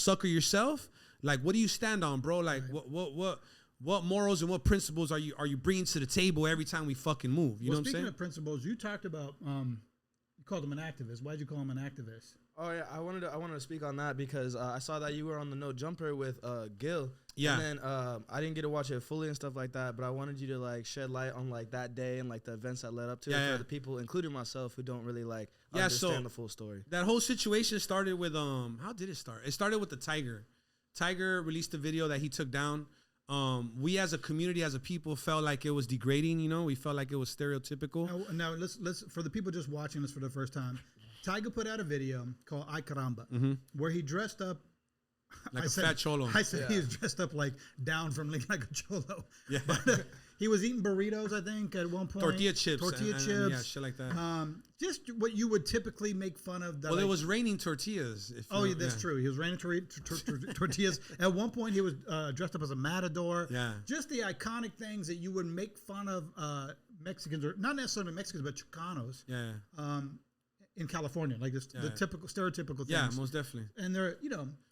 sucker yourself, like, what do you stand on, bro? Like, what morals and what principles are you bringing to the table every time we fucking move? You know what I'm saying? Speaking of principles, you talked about you called him an activist. Why'd you call him an activist? Oh yeah, I wanted to speak on that because I saw that you were on the No Jumper with Gil. Yeah. And then I didn't get to watch it fully and stuff like that, but I wanted you to like shed light on like that day and like the events that led up to it for the people, including myself, who don't really like understand the full story. That whole situation started with how did it start? It started with the Tiger. Tiger released a video that he took down. We as a community, as a people, felt like it was degrading. You know, we felt like it was stereotypical. Now let's for the people just watching this for the first time. Tiger put out a video called "Ay Caramba," where he dressed up like a fat cholo. I said he was dressed up like down from like a cholo. Yeah. But, he was eating burritos, I think, at one point. Tortilla chips. Chips. Yeah, shit like that. Just what you would typically make fun of. Well, it was raining tortillas. That's true. He was raining tortillas. At one point, he was dressed up as a matador. Yeah. Just the iconic things that you would make fun of Mexicans, or not necessarily Mexicans, but Chicanos. Yeah. In California, like this, the typical stereotypical things. Yeah, most definitely. And they're,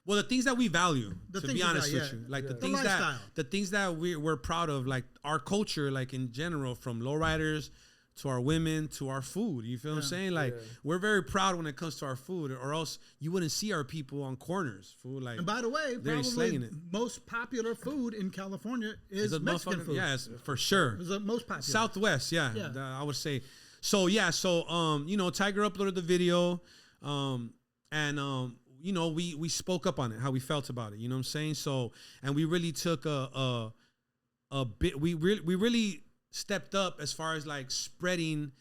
well, the things that we value, to be honest with you, like the things that we're proud of, like our culture, like in general, from lowriders to our women to our food. You feel what I'm saying? Like we're very proud when it comes to our food, or else you wouldn't see our people on corners. Food, like, and by the way, probably most popular food in California is Mexican food. Yes, for sure. It's the most popular. Southwest, I would say. So Tiger uploaded the video, we spoke up on it, how we felt about it. You know what I'm saying? So, and we really took a bit. We really stepped up as far as like spreading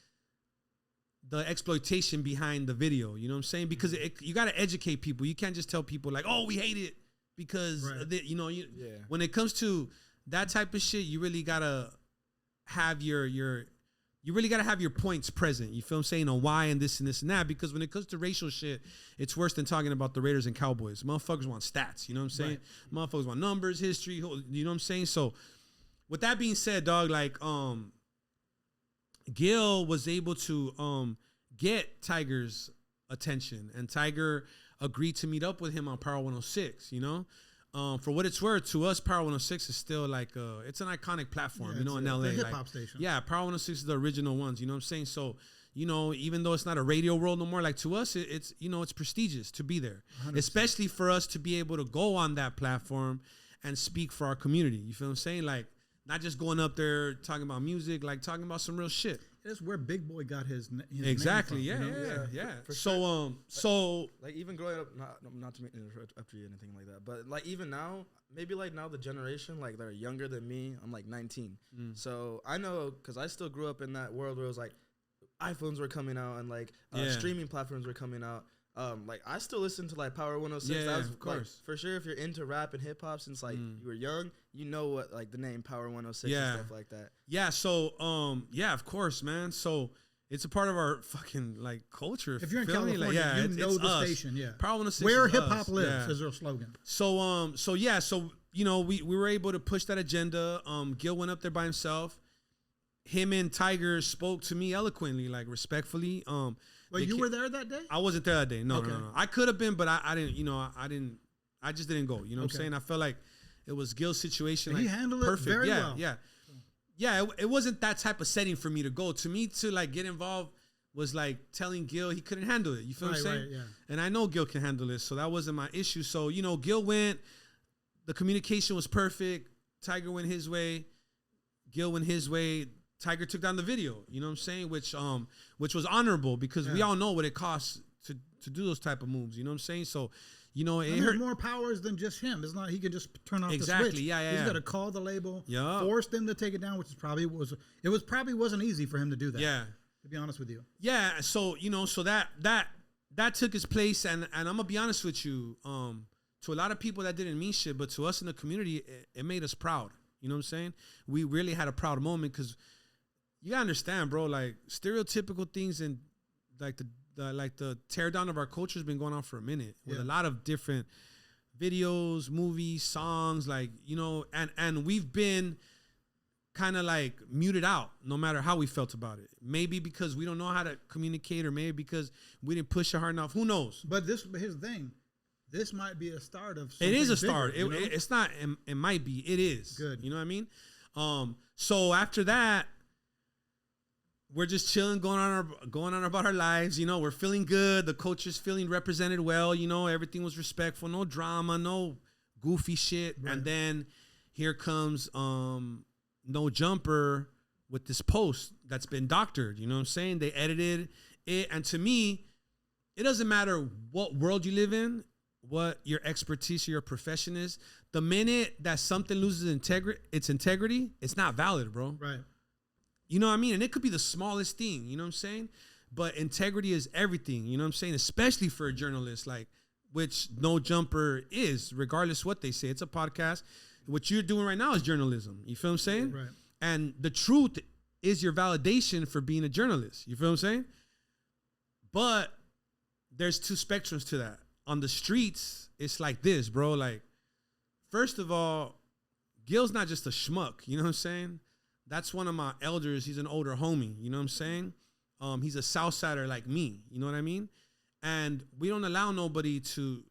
the exploitation behind the video. You know what I'm saying? Because you got to educate people. You can't just tell people like, oh, we hate it because when it comes to that type of shit, you really gotta have you really got to have your points present. You feel what I'm saying? On why and this and this and that. Because when it comes to racial shit, it's worse than talking about the Raiders and Cowboys. Motherfuckers want stats. You know what I'm saying? Right. Motherfuckers want numbers, history. You know what I'm saying? So with that being said, dog, like Gil was able to get Tiger's attention. And Tiger agreed to meet up with him on Power 106, you know? For what it's worth, to us, Power 106 is still like it's an iconic platform, in LA. It's a hip-hop station. Yeah, Power 106 is the original ones, you know what I'm saying? So, even though it's not a radio world no more, like to us, it's it's prestigious to be there. 100%. Especially for us to be able to go on that platform and speak for our community. You feel what I'm saying? Like, not just going up there talking about music, like talking about some real shit. That's where Big Boy got his exactly. Name from, Yeah. For so sure. like even growing up, not to interrupt after you or anything like that, but like even now, maybe like now the generation like they're younger than me. I'm like 19, so I know because I still grew up in that world where it was like iPhones were coming out and like streaming platforms were coming out. Like I still listen to like Power 106. Yeah, of course. Like, for sure, if you're into rap and hip hop since like you were young, you know what like the name Power 106 and stuff like that. Yeah. So of course, man. So it's a part of our fucking like culture. If you're in California, you know the us. Station. Yeah. Power 106. Where hip hop lives is their slogan. So we were able to push that agenda. Gil went up there by himself. Him and Tiger spoke to me eloquently, like respectfully. Well, you were there that day? I wasn't there that day. No. I could have been, but I didn't. I just didn't go. You know what I'm saying? I felt like it was Gil's situation. He handled perfect. It very well. Yeah. It wasn't that type of setting for me to go. To me, to like get involved was like telling Gil he couldn't handle it. You feel what I'm saying? Right, yeah. And I know Gil can handle it, so that wasn't my issue. So Gil went. The communication was perfect. Tiger went his way. Gil went his way. Tiger took down the video, you know what I'm saying? Which was honorable because we all know what it costs to do those type of moves, you know what I'm saying? So, there's more powers than just him. It's not he can just turn off the switch. He's got to call the label, force them to take it down, which is probably wasn't easy for him to do that. Yeah. To be honest with you. Yeah, so so that took its place, and I'm gonna be honest with you, to a lot of people that didn't mean shit, but to us in the community, it made us proud. You know what I'm saying? We really had a proud moment because you gotta understand, bro. Like stereotypical things and like the tear down of our culture has been going on for a minute with a lot of different videos, movies, songs, like and we've been kind of like muted out no matter how we felt about it. Maybe because we don't know how to communicate, or maybe because we didn't push it hard enough. Who knows? But here's the thing: this might be a start of something. It is a start. Bigger, it's not. It might be. It is. Good. You know what I mean? So after that, we're just chilling, going on about our lives. You know, we're feeling good. The coach is feeling represented well. You know, everything was respectful. No drama. No goofy shit. Right. And then here comes No Jumper with this post that's been doctored. You know what I'm saying? They edited it, and to me, it doesn't matter what world you live in, what your expertise or your profession is. The minute that something loses its integrity, it's not valid, bro. Right. You know what I mean? And it could be the smallest thing, you know what I'm saying? But integrity is everything, you know what I'm saying? Especially for a journalist, like, which No Jumper is, regardless what they say. It's a podcast. What you're doing right now is journalism. You feel what I'm saying? Right. And the truth is your validation for being a journalist. You feel what I'm saying? But there's two spectrums to that. On the streets, it's like this, bro. Like, first of all, Gil's not just a schmuck. You know what I'm saying? That's one of my elders. He's an older homie. You know what I'm saying? He's a Southsider like me. You know what I mean? And we don't allow nobody to,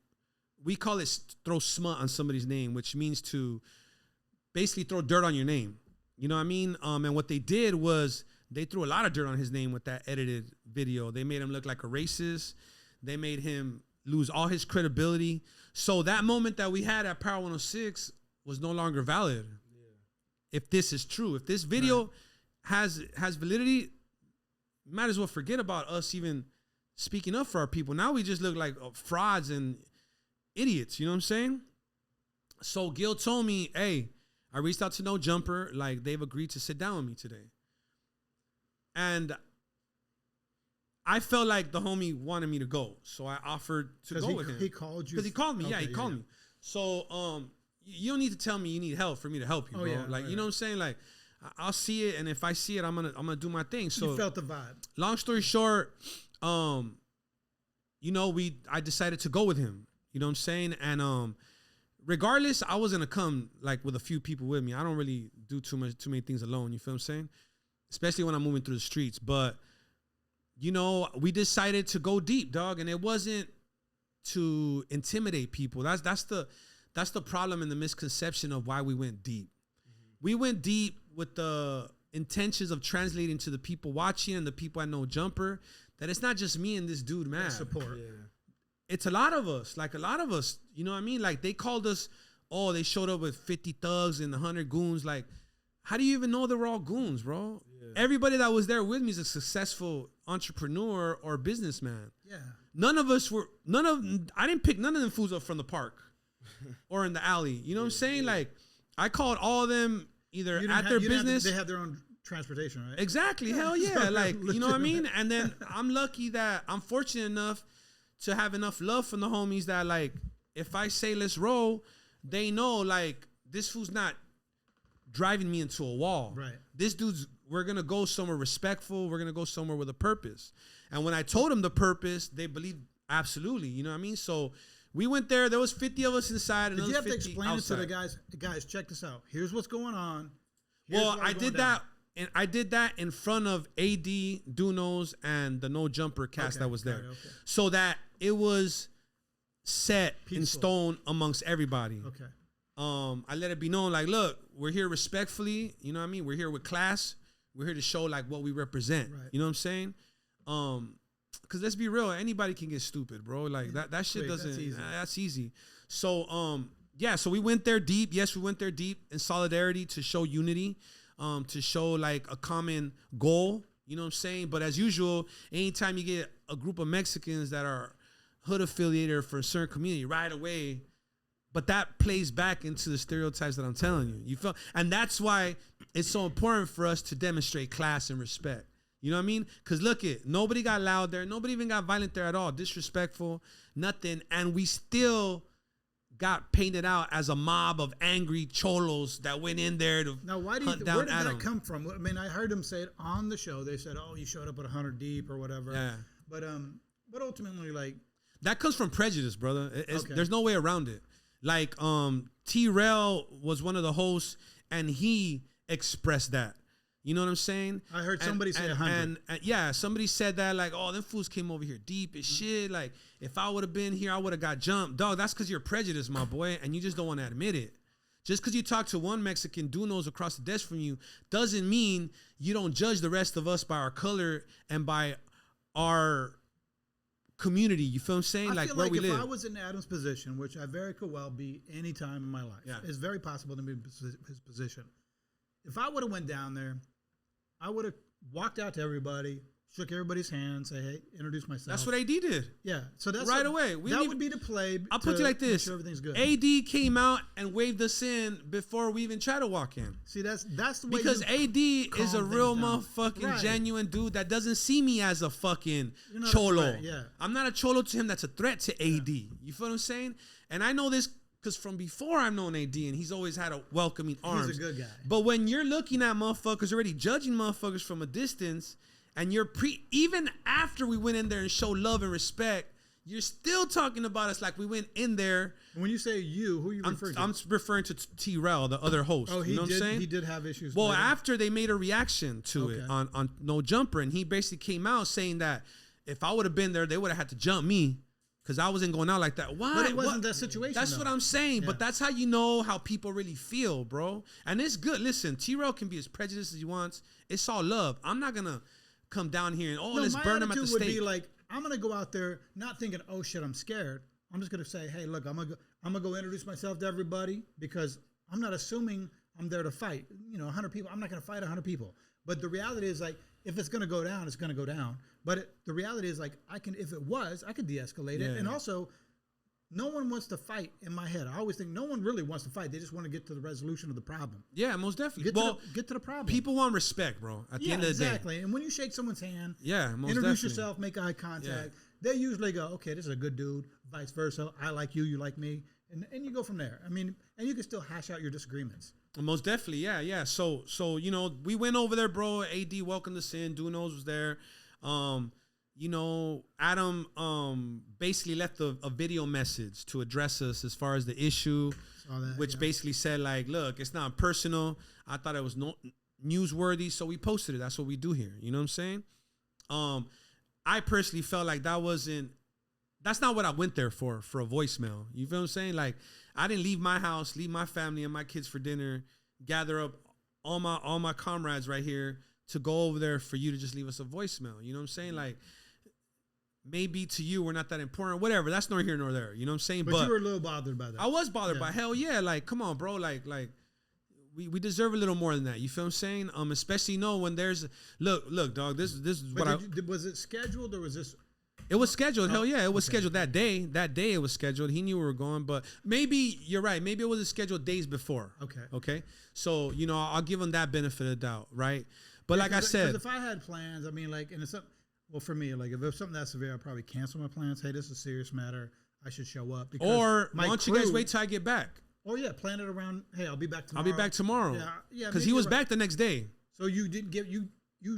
we call it throw smut on somebody's name, which means to basically throw dirt on your name. You know what I mean? And what they did was they threw a lot of dirt on his name with that edited video. They made him look like a racist. They made him lose all his credibility. So that moment that we had at Power 106 was no longer valid. Yeah. If this is true, if this video has validity, might as well forget about us even speaking up for our people. Now we just look like frauds and idiots. You know what I'm saying? So Gil told me, hey, I reached out to No Jumper. Like, they've agreed to sit down with me today. And I felt like the homie wanted me to go. So I offered to go with him. He called you? Because he called me. Okay, he called me. So you don't need to tell me you need help for me to help you, bro. Yeah, like, you know what I'm saying? Like, I'll see it, and if I see it, I'm gonna do my thing. So you felt the vibe. Long story short, you know, I decided to go with him. You know what I'm saying? And regardless, I was gonna come like with a few people with me. I don't really do too many things alone. You feel what I'm saying? Especially when I'm moving through the streets. But you know, we decided to go deep, dog, and it wasn't to intimidate people. That's the problem and the misconception of why we went deep. Mm-hmm. We went deep with the intentions of translating to the people watching and the people at No Jumper that it's not just me and this dude, man. That support. Yeah. It's a lot of us. Like, a lot of us, you know what I mean? Like, they called us, oh, they showed up with 50 thugs and 100 goons. Like, how do you even know they were all goons, bro? Yeah. Everybody that was there with me is a successful entrepreneur or businessman. Yeah. I didn't pick none of them fools up from the park or in the alley. You know what I'm saying? Yeah. Like, I called all of them either at their business. They have their own transportation, right? Exactly. Yeah. Hell yeah. Like, you know what I mean? And then I'm lucky that I'm fortunate enough to have enough love from the homies that, like, if I say let's roll, they know, like, this fool's not driving me into a wall. Right. This dude's, we're going to go somewhere respectful. We're going to go somewhere with a purpose. And when I told them the purpose, they believed absolutely. You know what I mean? So we went there. There was 50 of us inside. Did you have to explain outside. It to the guys? Guys, check this out. Here's what's going on. Well, I did that. And I did that in front of AD, Dunos, and the No Jumper cast that was there. Okay. So that it was set in stone amongst everybody. Okay. I let it be known, like, look, we're here respectfully. You know what I mean? We're here with class. We're here to show, like, what we represent. Right. You know what I'm saying? Because let's be real, anybody can get stupid, bro. Like, that shit doesn't. That's easy. So, yeah, so we went there deep. Yes, we went there deep in solidarity to show unity. To show, like, a common goal, you know what I'm saying? But as usual, anytime you get a group of Mexicans that are hood affiliated for a certain community, right away, but that plays back into the stereotypes that I'm telling you. You feel, and that's why it's so important for us to demonstrate class and respect. You know what I mean? Because look it, nobody got loud there. Nobody even got violent there at all. Disrespectful, nothing. And we still got painted out as a mob of angry cholos that went in there to hunt down Adam. Where did that come from? I mean, I heard them say it on the show. They said, "Oh, you showed up at 100 deep or whatever." Yeah. But ultimately, like, that comes from prejudice, brother. There's no way around it. Like, T-Rail was one of the hosts, and he expressed that. You know what I'm saying? I heard somebody say 100. And yeah, somebody said that like, oh, them fools came over here deep as shit. Like, if I would have been here, I would have got jumped. Dog, that's because you're prejudiced, my boy, and you just don't want to admit it. Just because you talk to one Mexican dunos across the desk from you doesn't mean you don't judge the rest of us by our color and by our community. You feel what I'm saying? I like feel where like we if live. I was in Adam's position, which I very could well be any time in my life, it's very possible to be in his position. If I would have went down there, I would have walked out to everybody, shook everybody's hand, say, hey, introduce myself. That's what AD did. Yeah. So that's right away. That would be the play. I'll put you like this. Sure everything's good. AD came out and waved us in before we even try to walk in. See, that's the way. Because AD is a real motherfucking genuine dude that doesn't see me as a fucking cholo. Yeah. I'm not a cholo to him. That's a threat to AD. You feel what I'm saying? And I know this because from before I've known AD, and he's always had a welcoming arms. He's a good guy. But when you're looking at motherfuckers already judging motherfuckers from a distance, and you're even after we went in there and showed love and respect, you're still talking about us like we went in there. When you say you, who are you referring to? I'm referring to T-Rel, the other host. Oh, you know what I'm saying? He did have issues. Well, after they made a reaction to it on No Jumper, and he basically came out saying that if I would have been there, they would have had to jump me because I wasn't going out like that. Why? But it wasn't that situation. That's what I'm saying. Yeah. But that's how you know how people really feel, bro. And it's good. Listen, T-Rel can be as prejudiced as he wants. It's all love. I'm not going to come down here and let's burn him at the stake. My attitude would be like, I'm gonna go out there not thinking, oh shit, I'm scared. I'm just gonna say, hey, look, I'm gonna go introduce myself to everybody because I'm not assuming I'm there to fight. 100 people. I'm not gonna fight 100 people. But the reality is like, if it's gonna go down, it's gonna go down. But the reality is like, I could de-escalate it, and also. No one wants to fight in my head. I always think no one really wants to fight. They just want to get to the resolution of the problem. Yeah, most definitely. Get to the problem. People want respect, bro. At the end of the day. Exactly. And when you shake someone's hand, introduce yourself, make eye contact, they usually go, okay, this is a good dude, vice versa. I like you, you like me. And you go from there. I mean, and you can still hash out your disagreements. Most definitely, yeah. So we went over there, bro. AD welcomed us in. Dunos was there. Adam basically left a video message to address us as far as the issue, which basically said like, look, it's not personal. I thought it was newsworthy, so we posted it. That's what we do here. You know what I'm saying? I personally felt like that's not what I went there for a voicemail. You feel what I'm saying? Like, I didn't leave my house, leave my family and my kids for dinner, gather up all my comrades right here to go over there for you to just leave us a voicemail. You know what I'm saying? Like, maybe to you we're not that important, whatever. That's nor here nor there. You know what I'm saying? But you were a little bothered by that. I was bothered by hell yeah. Like, come on, bro. Like we deserve a little more than that. You feel what I'm saying? Especially when there's look, dog. This is what was it scheduled or was this? It was scheduled. Hell yeah, it was scheduled that day. That day it was scheduled. He knew we were going, but maybe you're right. Maybe it was scheduled days before. Okay. So I'll give him that benefit of the doubt, right? But like I said, if I had plans, I mean, like, and it's something. Well, for me, like if it was something that severe, I'd probably cancel my plans. Hey, this is a serious matter. I should show up. Or why don't you guys wait till I get back? Oh yeah, plan it around. Hey, I'll be back tomorrow. I'll be back tomorrow. Yeah. Because he was back the next day. So you didn't give you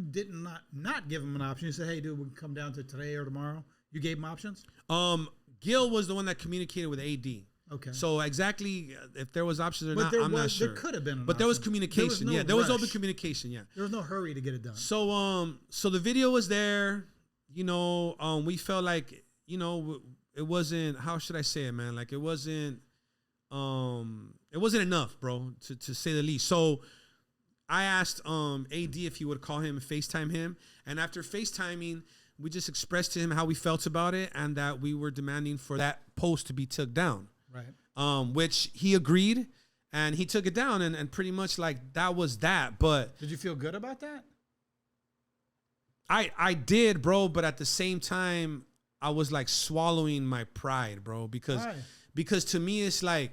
did not give him an option. You said, hey, dude, we can come down to today or tomorrow. You gave him options. Gil was the one that communicated with AD. Okay. So exactly if there was options or not, I'm not sure. There could have been, but there was communication. There was open communication. Yeah. There was no hurry to get it done. So the video was there. We felt like it wasn't. How should I say it, man? Like it wasn't enough, bro, to say the least. So I asked AD if he would call him and FaceTime him, and after FaceTiming, we just expressed to him how we felt about it and that we were demanding for that post to be took down. Right. Which he agreed, and he took it down, and pretty much like that was that. But did you feel good about that? I did, bro, but at the same time, I was like swallowing my pride, bro, because to me it's like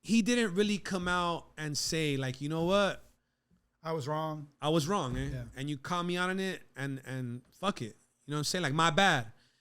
he didn't really come out and say like, you know what? I was wrong. And you called me out on it and fuck it. You know what I'm saying? Like, my bad.